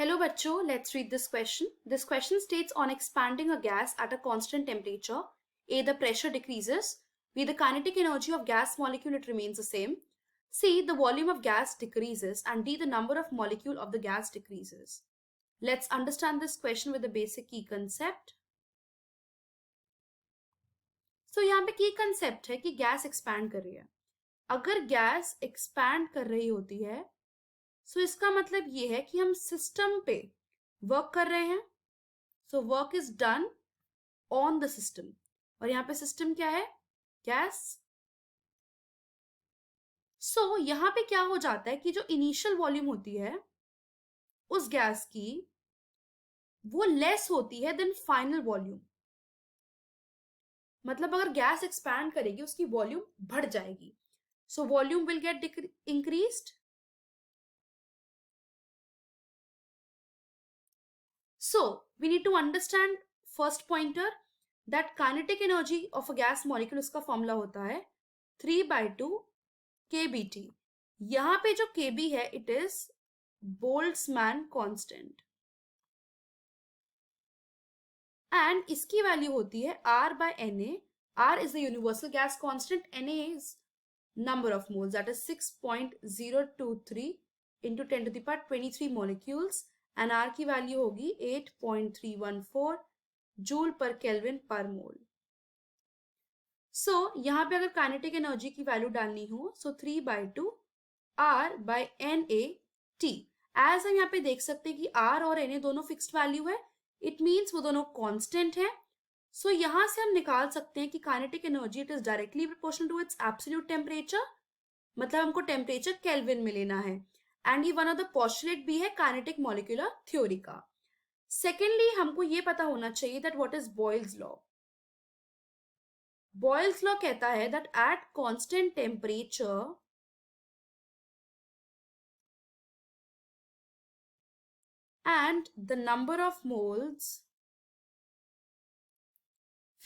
Hello bachcho, let's read this question. This question states on expanding a gas at a constant temperature, A, the pressure decreases, B, the kinetic energy of gas molecule it remains the same, C, the volume of gas decreases, and D, the number of molecule of the gas decreases. Let's understand this question with the basic key concept. So यहाँ पे key concept है कि gas expand कर रही है. अगर gas expand कर रही होती है सो इसका मतलब ये है कि हम सिस्टम पे वर्क कर रहे हैं. So work is done on the system. और यहाँ पे सिस्टम क्या है? गैस. सो यहाँ पे क्या हो जाता है कि जो इनिशियल वॉल्यूम होती है उस गैस की वो लेस होती है देन फाइनल वॉल्यूम. मतलब अगर गैस एक्सपैंड करेगी उसकी वॉल्यूम बढ़ जाएगी. So volume will get increased. So, we need to understand first pointer that kinetic energy of a gas molecule उसका फॉर्मूला होता है 3/2 kBT. यहाँ पे जो kB है it is Boltzmann constant and इसकी वैल्यू होती है R/Na. R is the universal gas constant, Na is number of moles, that is 6.023 into 10 to the power 23 molecules. And R की वैल्यू होगी 8.314 जूल पर केल्विन पर मोल. सो यहाँ पे अगर काइनेटिक एनर्जी की वैल्यू डालनी हो सो 3/2 R/Na. एज हम यहाँ पे देख सकते हैं कि R और Na दोनों फिक्स्ड वैल्यू है. इट मीन्स वो दोनों कांस्टेंट है. सो यहाँ से हम निकाल सकते हैं कि kinetic energy it is directly proportional to its absolute temperature. मतलब हमको टेम्परेचर केल्विन में लेना है. एंड ये वन ऑफ द पोस्टुलेट भी है काइनेटिक मॉलिक्यूलर थ्योरी का. सेकेंडली हमको ये पता होना चाहिए that what is Boyle's law. Boyle's law कहता है that at constant temperature and the number of moles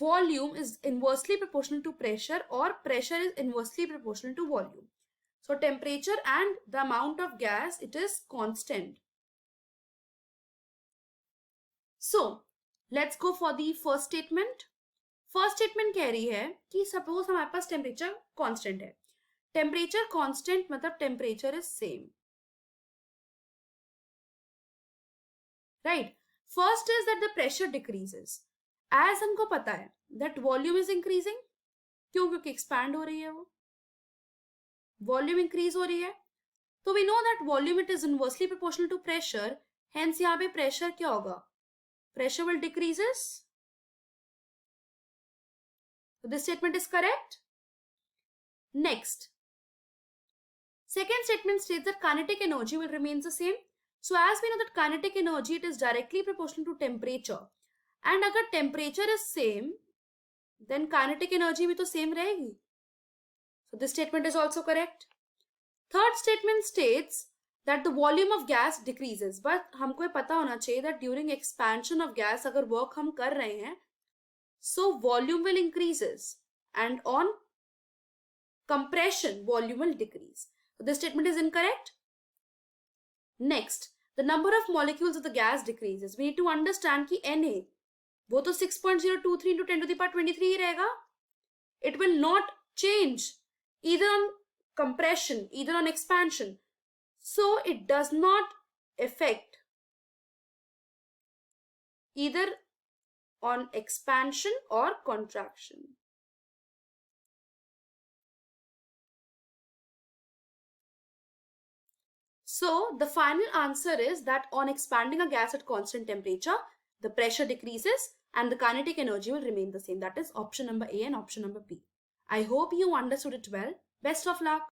volume is inversely proportional to pressure or pressure is inversely proportional to volume. So temperature and the amount of gas, it is constant. So let's go for the first statement. First statement कह रही है कि suppose हमारे पास temperature constant है. Temperature constant मतलब temperature is same. Right? First is that the pressure decreases. As हमको पता है that volume is increasing. क्यों? क्योंकि expand हो रही है वो. वॉल्यूम इंक्रीज हो रही है. तो we know that volume it is inversely proportional to pressure. Hence यहाँ पे प्रेशर क्या होगा? Pressure will decreases. This statement is correct. Next second statement states that kinetic energy will remain the same. So as we know that kinetic energy it is directly proportional to temperature. And अगर temperature is same then kinetic energy भी तो same रहेगी. So this statement is also correct. Third statement states that the volume of gas decreases. But हमको ये पता होना चाहिए that during expansion of gas अगर work हम कर रहे हैं so volume will increases and on compression volume will decrease. So this statement is incorrect. Next, the number of molecules of the gas decreases. We need to understand कि Na वो तो 6.023 into 10 to the power 23 ही रहेगा. It will not change either on compression, either on expansion. So it does not affect either on expansion or contraction. So the final answer is that on expanding a gas at constant temperature, the pressure decreases and the kinetic energy will remain the same. That is option number A and option number B. I hope you understood it well. Best of luck.